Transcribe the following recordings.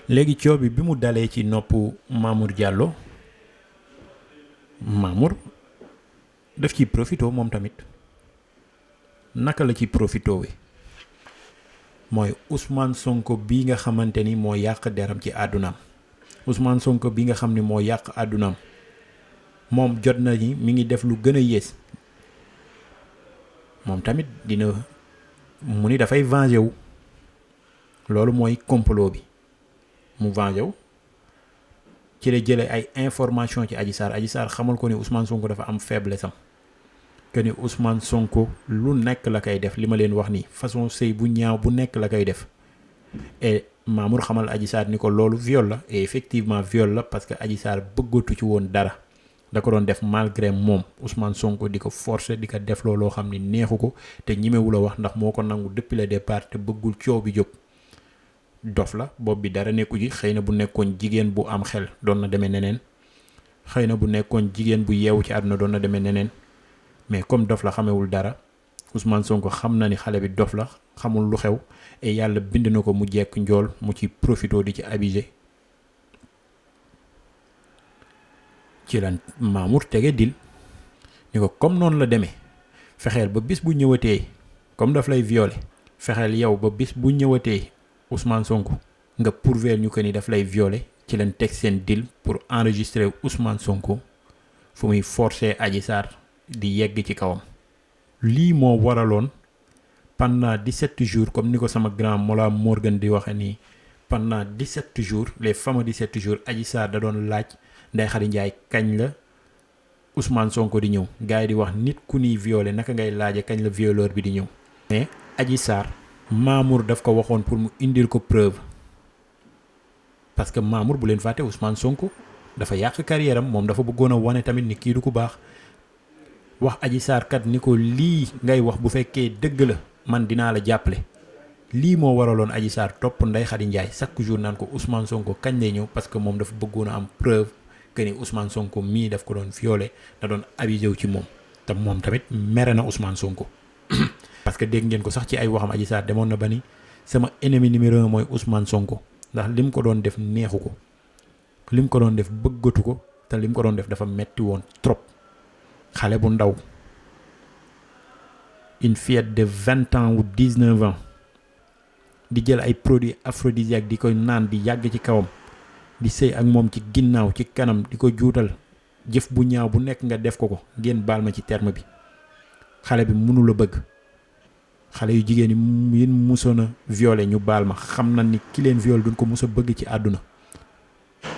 léegi coow bi mu dalee ci noppu Mamour Diallo Mamour daf ciy profito moom tamit naka la ci profito wi mooy Ousmane Sonko bi nga xamante ni moo yàq deram ci àddunaam Ousmane Sonko bi nga xam ni moo yàq àddunaam moom jot na ni mi ngi def lu gën a yées moom tamit dina mu ni dafay venger wu loolu mooy complot bi mu venger wu ci la jëlee ay information ci Adji Sarr xamal ko ni Ousmane Sonko dafa am faiblesse am que ni Ousmane Sonko lu nekk la koy def li ma leen wax nii façon sëy bu ñaaw bu nekk la koy def et Mamour xamal Adji Sarr ni ko loolu viol la et effectivement viol la parce que Adji Sarr bëggatu ci woon dara da ko doon def malgré moom Ousmane Sonko di ko forcer di ko def looloo xam ni neexu ko te ñimewula wax ndax moo ko nangu depuis le départ te bëggul coow bi jóg dof la bopp bi dara nekku ji xëy na bu nekkoon jigéen bu am xel doon na demee neneen xëy na bu nekkoon jigéen bu yeewu ci àdduna doon na demee neneen mais comme dof la xamewul dara Ousmane Sonko xam na ni xale bi dof la xamul lu xew et yàlla bind na ko mu jekk njool mu ci profito di ci abusé ci lan Mamour tege dil ni ko comme noonu la demee fexeel ba bis bu ñëwatee comme daf lay violer fexeel yow ba bis bu ñëwatee Ousmane Sonko nga prouver ñu ko ni daf lay violer ci leen teg seen deal pour enregistrer Ousmane Sonko fu muy forcer Adji Sarr di yegg ci kawam. lii moo waraloon pendant 17 jours comme ni ko sama grand Mollah Morgan di waxe nii pendant 17 jours les fameux 17 jours Adji Sarr da doon laaj Ndeye Khady Ndiaye kañ la Ousmane Sonko di ñëw gars yi di wax nit ku ñuy violer naka ngay laaje kañ la violeur bi di ñëw. mais Adji Sarr Mamour daf ko waxoon pour mu indil ko preuve parce que Mamour bu leen fàtte Ousmane Sonko dafa yàq carrière am moom dafa bëggoon a wane tamit ni kii du ku baax wax Adji Sarr kat ni ko lii ngay wax bu fekkee dëgg la man dinaa la jàppale. lii moo waraloon Adji Sarr topp Ndeye Khady Ndiaye chaque jour naan ko Ousmane Sonko kañ lay ñëw parce que moom dafa bëggoon a am preuve que ni Ousmane Sonko mii daf ko doon violer da doon abusé wu ci moom te moom tamit mere na Ousmane Sonko. parce que dégg ngeen ko sax ci ay waxam Adji Sarr demoon na ba ni sama ennemi numéro 1 mooy Ousmane Sonko ndax lim ko doon def neexu ko lim ko doon def bëggatu ko te lim ko doon def dafa metti woon trop. xale bu ndaw une fillette de 20 ans ou 19 ans di jël ay produits aphrodisiaques di koy naan di yàgg ci kawam di sëy ak moom ci ginnaaw ci kanam di ko juutal jëf bu ñaaw bu nekk nga def ko ngeen baal ma ci terme bi xale bi mënu la bëgg xale yu jigéen yi yéen musoon a violé ñu baal ma xam na ni ki leen violé duñ ko mus a bëgg ci àdduna.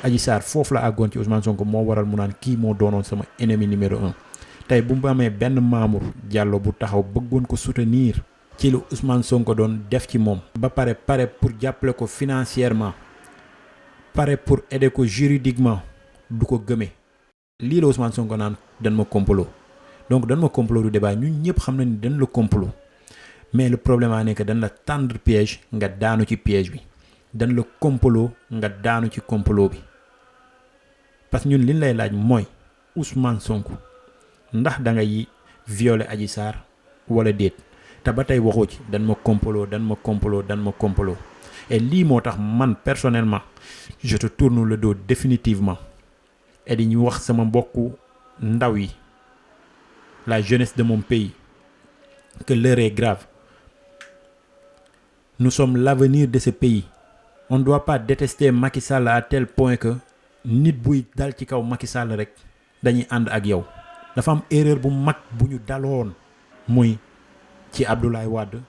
Adji Sarr foofu la àggoon ci Ousmane Sonko moo waral mu naan kii moo doonoon sama ennemi numéro 1 tey bu mu amee benn Mamour Diallo bu taxaw bëggoon ko soutenir ci lu Ousmane Sonko doon def ci moom. ba pare pour jàppale ko financièrement pare pour aider ko juridiquement du ko gëmee. lii la Ousmane Sonko naan dañ ma complot donc dañ ma complot du débat ñun ñëpp xam na ni dañ la complot mais le problème a nekk dañ la tendre piège nga daanu ci piège bi dañ la complot nga daanu ci complot bi parce que ñun liñ lay laaj mooy Ousmane Sonko ndax da ngay violer Adji Sarr wala déet te ba tey waxoo ci dañ ma complot et lii moo tax man personnellement je te tourne le dos définitivement et di ñu wax sama mbokku ndaw yi la jeunesse de mon pays que l'heure est grave. Nous sommes l'avenir de ce pays. On ne doit pas détester Macky Sall à tel point que nit buy dal ci kaw Macky Sall rek dañuy ànd ak yow. dafa am erreur bu mag bu ñu daloon muy ci Abdoulaye Wade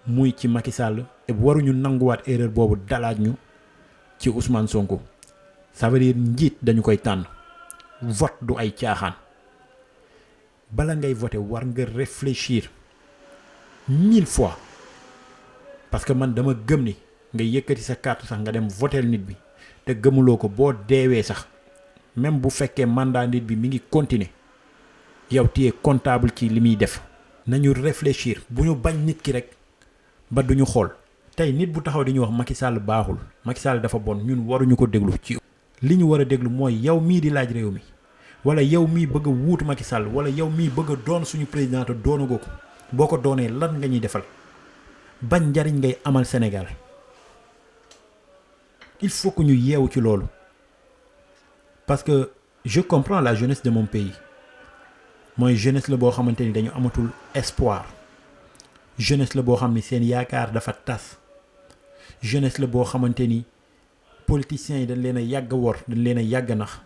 muy ci Macky Sall et waruñu nanguwaat erreur boobu dalaat ñu ci Ousmane Sonko. Ça veut dire njiit dañu koy tànn vote du ay caaxaan bala ngay voter war nga réfléchir 1000 fois parce que man dama gëm ni nga yëkkati sa carte sax nga dem voter nit bi te gëmuloo ko boo deewee sax même bu fekkee mandat nit bi mi ngi continuer yow tu es comptable ci li muy def. nañu réfléchir bu ñu bañ nit ki rek ba duñu xool tey nit bu taxaw di ñu wax Macky Sall baaxul Macky Sall dafa bon ñun waruñu ko déglu ci li ñu war a déglu mooy yow mii di laaj réew mi wala yow mii bëgg a wuutu Macky Sall wala yow mii bëgg a doon suñu président te doonagoo ko boo ko doonee lan nga ñuy defal bañ njariñ ngay amal Sénégal il faut que ñu yeewu ci loolu parce que je comprends la jeunesse de mon pays mooy jeunesse la boo xamante ni dañu amatul espoir jeunesse la boo xam ni seen yaakaar dafa tas jeunesse la boo xamante ni politiciens yi dañ leen a yàgg a wor dañ leen a yàgg a nax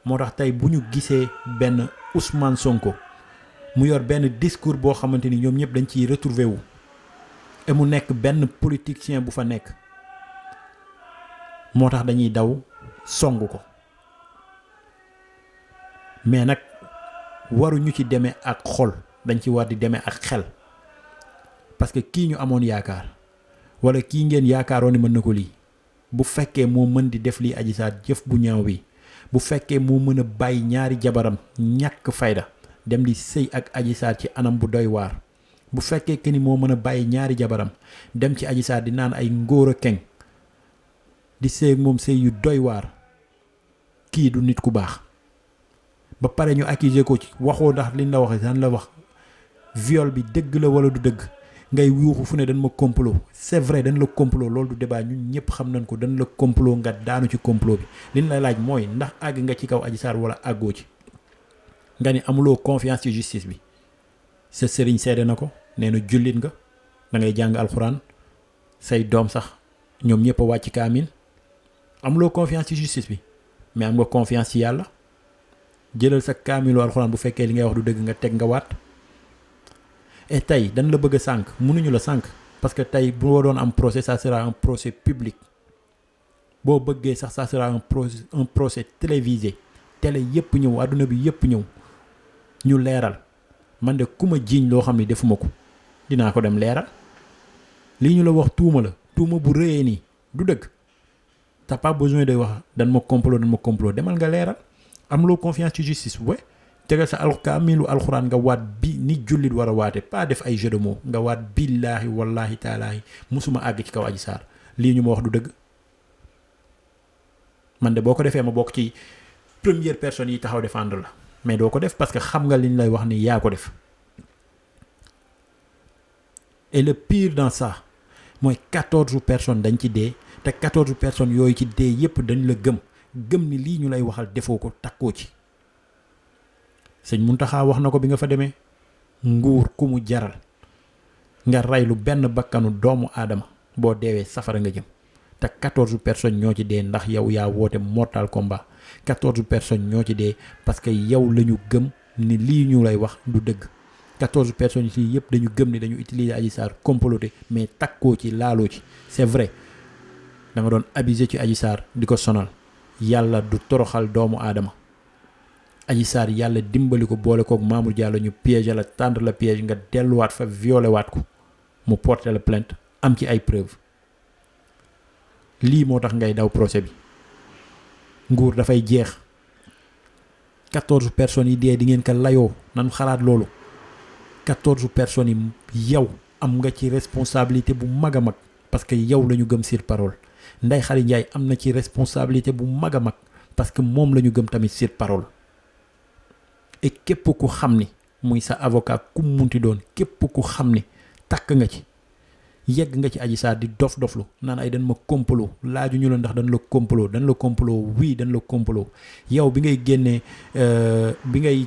moo tax tey bu ñu gisee benn Ousmane Sonko mu yor benn discours boo xamante ni ñoom ñëpp dañ ciy retrouver wu et mu nekk benn politicien bu fa nekk moo tax dañuy daw song ko mais nag waruñu ci demee ak xol dañ ci war di demee ak xel parce que kii ñu amoon yaakaar wala kii ngeen yaakaaroon ni mën na ko lii bu fekkee moo mën di def lii Adji Sarr jëf bu ñaaw bi bu fekkee moo mën a bàyyi ñaari jabaram ñàkk fayda dem di sëy ak Adji Sarr ci anam bu doy waar bu fekkee que ni moo mën a bàyyi ñaari jabaram dem ci Adji Sarr di naan ay ngóor a keng di sëy ak moom sëy yu doy waar kii du nit ku baax ba pare ñu accuser ko ci waxoo ndax liñ la waxee daan la wax viol bi dëgg la wala du dëgg ngay yuuxu fu ne dañ ma complot c'est vrai dañ la complot loolu du débat ñun ñëpp xam nañ ko dañ la complot nga daanu ci complot bi liñ la laaj mooy ndax àgg nga ci kaw Adji Sarr wala àggoo ci nga ni amuloo confiance ci justice bi sa sëriñ seede na ko nee na jullit nga da ngay jàng alxuraan say doom sax ñoom ñëpp a wàcc kaamil amuloo confiance ci justice bi mais am nga confiance ci yàlla jëlal sa kaamilu alxuraan bu fekkee li ngay wax du dëgg nga teg nga waat et tey dañ la bëgg a sànq mënuñu la sànq parce que tey boo doon am procès ça sera un procès public boo bëggee sax ça sera un procès télévisé télé yëpp ñëw adduna bi yëpp ñëw ñu leeral man de ku ma jiiñ loo xam ne defuma ko dinaa ko dem leeral lii ñu la wax tuuma la tuuma bu rëyee nii du dëgg t'as pas besoin de wax dan ma complot demal nga leeral am loo confiance ci justice bu tegal sa kaamilu alxuraan nga waat bi ni jullit war a waate pas def ay jeu de mots nga waat billaahi wallaahi taalaahi musuma àgg ci kaw Adji Sarr lii ñu ma wax du dëgg man de boo ko defee ma bokk ci première personne yi taxaw défendre la mais doo ko def parce que xam nga liñ lay wax ni yaa ko def et le pire dans ça mooy 14 personnes dañ ci dee te 14 personnes yooyu ci dee yépp dañ la gëm ni lii ñu lay waxal defoo ko takkoo ci sëñ Muntaxa wax na ko bi nga fa demee nguur ku mu jaral nga raylu benn bakkanu doomu aadama boo deewee safara nga jëm te 14 personnes ñoo ci dee ndax yow yaa woote mortal combat 14 personnes ñoo ci dee parce que yow la ñu gëm ni lii ñu lay wax du dëgg 14 personnes yi yëpp dañu gëm ni dañu utiliser Adji Sarr comploter mais takkoo ci laaloo ci c'est vrai da nga doon abuser ci Adji Sarr di ko sonal yàlla du toroxal doomu aadama Adji Sarr yàlla dimbali ko boole kook Mamour Diallo ñu piéger la tendre la piège nga delluwaat fa violé waat ko mu porter la plainte am ci ay preuves lii moo tax ngay daw procès bi nguur dafay jeex 14 personnes yi dee di ngeen ko layoo nan xalaat loolu 14 personnes yi yow am nga ci responsabilité bu mag a mag parce que yow la ñu gëm sur parole Ndeye Khady Ndiaye am na ci responsabilité bu mag a mag parce que moom la ñu gëm tamit sur parole et képp ku xam ni muy sa avocat ku munti doon képp ku xam ni takk nga ci yegg nga ci Adji Sarr di doflu naan ay dañ ma complot laaju ñu la ndax dañ la complot oui dañ la complot yow bi ngay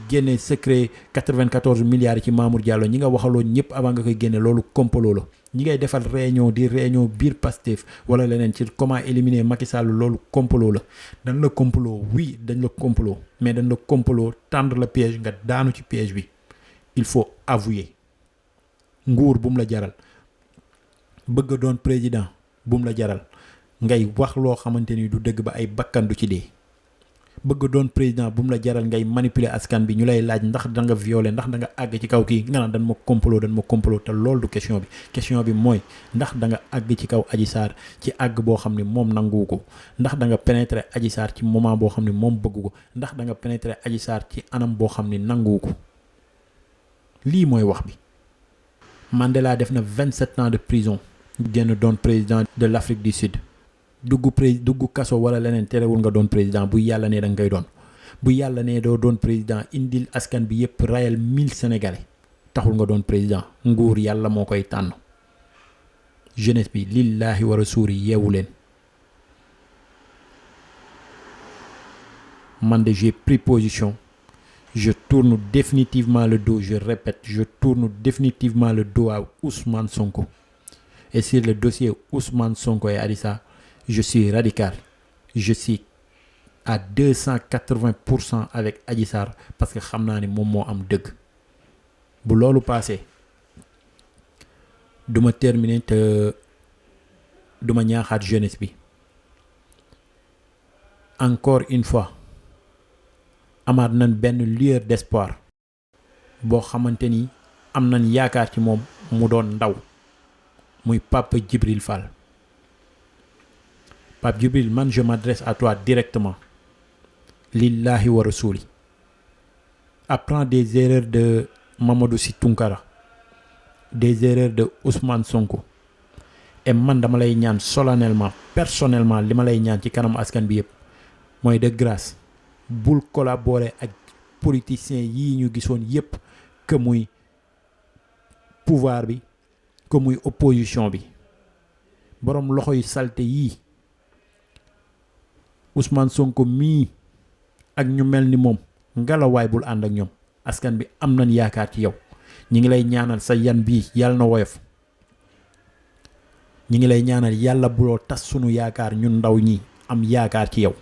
génnee secret 94 milliards ci Mamour Diallo ñi nga waxaloon ñëpp avant nga koy génne loolu complot la ñi ngay defal réunion biir Pastef wala leneen ci comment éliminer Macky Sall loolu complot la dañ la complot oui dañ la complot mais dañ la complot tendre le piège nga daanu ci piège bi il faut avouer nguur bu mu la jaral bëgg doon président bu mu la jaral ngay wax loo xamante ni du dëgg ba ay bakkan du ci dee bëgg doon président bu mu la jaral ngay manipuler askan bi ñu lay laaj ndax da nga violer ndax da nga àgg ci kaw kii nga naan dañ ma complot te loolu du question bi mooy ndax da nga àgg ci kaw Adji Sarr ci àgg boo xam ne moom nanguwu ko ndax da nga pénétrer Adji Sarr ci moment boo xam ne moom bëggu ko ndax da nga pénétrer Adji Sarr ci anam boo xam ne nanguwu ko lii mooy wax bi. Mandela def na 27 ans de prison génn doon président de l'Afrique du Sud dugg kaso wala leneen terewul nga doon président bu yàlla ne da nga koy doon bu yàlla ne doo doon président indil askan bi yëpp rayal 1000 sénégalais taxul nga doon président nguur yàlla moo koy tànn jeunesse bi lillaahi wa rasuuli yeewu leen man de j'ai pris position. Je tourne définitivement le dos, je répète, je tourne définitivement le dos à Ousmane Sonko. Et sur le dossier Ousmane Sonko et Adji Sarr, je suis radical. Je suis à 280% avec Adji Sarr parce que xam naa ni moom moo am dëgg. Bu loolu passé duma terminer te duma ñaaxaat jeunesse bi. Encore une fois amaat nañ benn lueur d'espoir boo xamante ni am nañ yaakaar ci moom mu doon ndaw muy Pape Djibril Fall. Pape Djibril, man je m'adresse à toi directement. Lillahi wa rasuli. Apprends des erreurs de Mamadou Sy Tounkara, des erreurs de Ousmane Sonko. Et man dama lay ñaan solennellement, personnellement li ma lay ñaan ci kanam askan bi yëpp mooy de grâce bul collaborer ak politiciens yii ñu gisoon yëpp que muy pouvoir bi que muy opposition bi borom loxo yu salte yii Ousmane Sonko mii ak ñu mel ni moom ngelawaay bul ànd ak ñoom askan bi am nañ yaakaar ci yow ñi ngi lay ñaanal sa yan bii yàlla na woyof ñi ngi lay ñaanal yàlla buloo tas sunu yaakaar ñun ndaw ñi am yaakaar ci yow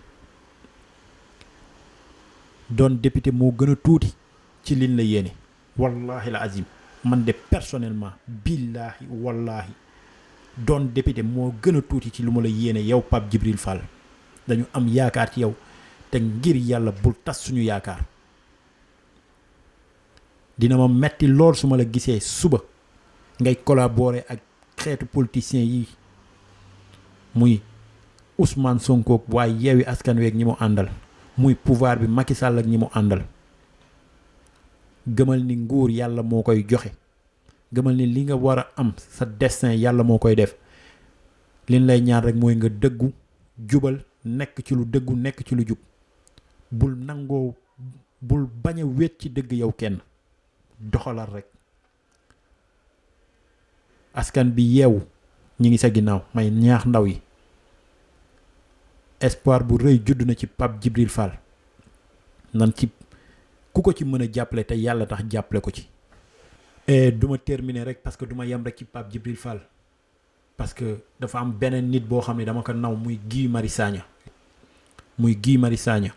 doon député moo gën a tuuti ci liñ la yéene wallahi la azim man de personnellement billahi wallahi doon député moo gën a tuuti ci lu ma la yéene yow Pape Djibril Fall dañu am yaakaar ci yow te ngir yàlla bul tas suñu yaakaar dina ma metti lool su ma la gisee suba ngay collaborer ak xeetu politiciens yi muy Ousmane Sonko waaye Yewwi Askan Wi ak ñi mu àndal muy pouvoir bi Macky Sall ak ñi mu àndal gëmal ni nguur yàlla moo koy joxe gëmal ni li nga war a am sa destin yàlla moo koy def liñ lay ñaan rek mooy nga dëggu jubal nekk ci lu dëggu nekk ci lu jub bul nangoo bul bañ a wéet ci dëgg yow kenn doxalal rek askan bi yeewu ñi ngi sa ginnaaw may ñaax ndaw yi espoir bu rëy judd na ci Pape Djibril Fall nan ci ku ko ci mën a jàppale te yàlla tax jàppale ko ci. Et duma terminer rek parce que duma yem rek ci Pape Djibril Fall parce que dafa am beneen nit boo xam ne dama ko naw muy Guy Marius Sagna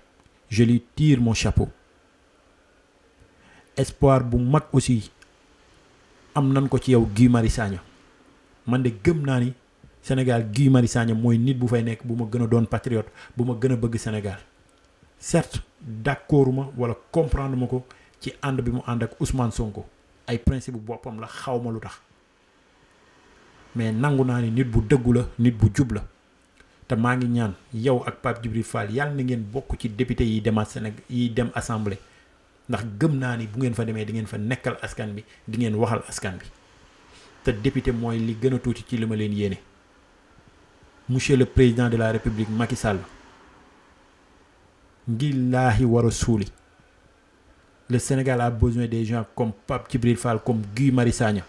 je lui tire mon chapeau. Espoir bu mag aussi am nan ko ci yow Guy Marius Sagna man de gëm naa ni Sénégal Guy Marius Sagna mooy nit bu fay nekk bu ma gën a doon patriote bu ma gën a bëgg Sénégal certes d'accord ma wala comprendre ma ko ci ànd bi mu ànd ak Ousmane Sonko ay principe bu boppam la xaw ma lu tax mais nangu naa ni nit bu dëggu la nit bu jub la te maa ngi ñaan yow ak Pape Djibril Fall yàlla na ngeen bokk ci député yi demaat Sénégal yi dem assemblée ndax gëm naa ni bu ngeen fa demee di ngeen fa nekkal askan bi di ngeen waxal askan bi te député mooy li gën a tuuti ci li ma leen yéene. Monsieur le président de la République Macky Sall ngillaahi wa rasuuli le Sénégal a besoin des gens comme Pape Djibril Fall comme Guy Marius Sagna.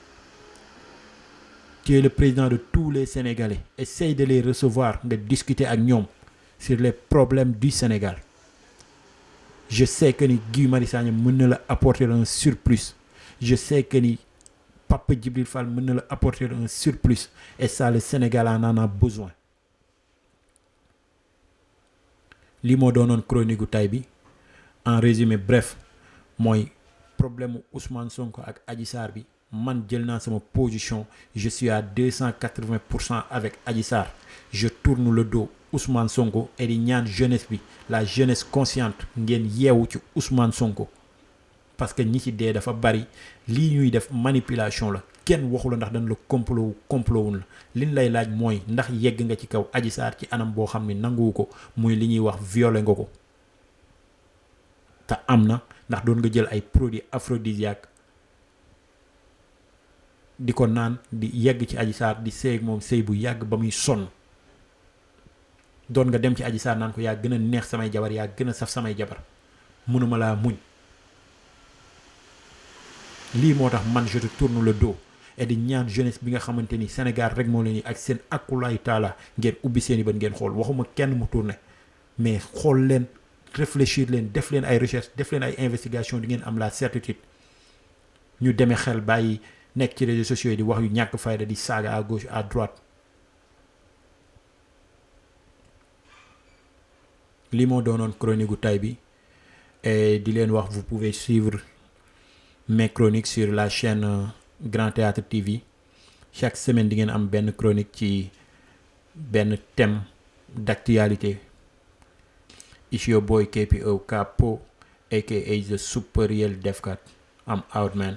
Tu es le président de tous les Sénégalais. Essaye de les recevoir, de discuter avec ñoom sur les problèmes du Sénégal. Je sais que ni Guy Marius Sagna mën na la apporter un surplus. Je sais que ni Pape Djibril Fall mën na la apporter un surplus. Et ça, le Sénégal en a besoin. Li moo doonoon chronique gu tay bi en résumé bref mooy problème Ousmane Sonko ak Adji Sarr bi man jël naa sama position je suis à 280% avec Adji Sarr je tourne le dos Ousmane Sonko et di ñaan jeunesse bi la jeunesse consciente ngeen yeewu ci Ousmane Sonko parce que ñi ci dee dafa bari lii ñuy def manipulation la kenn waxu la ndax dañ la complowun la liñ lay laaj mooy ndax yegg nga ci kaw Adji Sarr ci anam boo xam ne nanguwu ko muy li ñuy wax violé nga ko te am na ndax doon nga jël ay produits aphrodisiaques di ko naan di yegg ci Adji Sarr di sëy ak moom sëy bu yàgg ba muy sonn doon nga dem ci Adji Sarr naan ko yaa gën a neex samay jabar yaa gën a saf samay jabar mënuma laa muñ lii moo tax man je te tourne le dos et di ñaan jeunesse bi nga xamante ni Sénégal rek moo leen ni ak seen akulaay taala ngeen ubbi seen i bët ngeen xool waxuma kenn mu tourné mais xool leen réfléchir leen def leen ay recherche def leen ay investigation di ngeen am la certitude ñu demee xel bàyyi nekk ci réseaux sociaux yi di wax yu ñàkk fayda di saaga à gauche à droite. lii moo doonoon chronique gu tay bi et di leen wax vous pouvez suivre mes chroniques sur la chaîne Grand Théâtre TV chaque semaine di ngeen am benn chronique ci benn thème d'actualité. It's your boy KPO Capo aka the Super Real Def Cat. I'm out, man.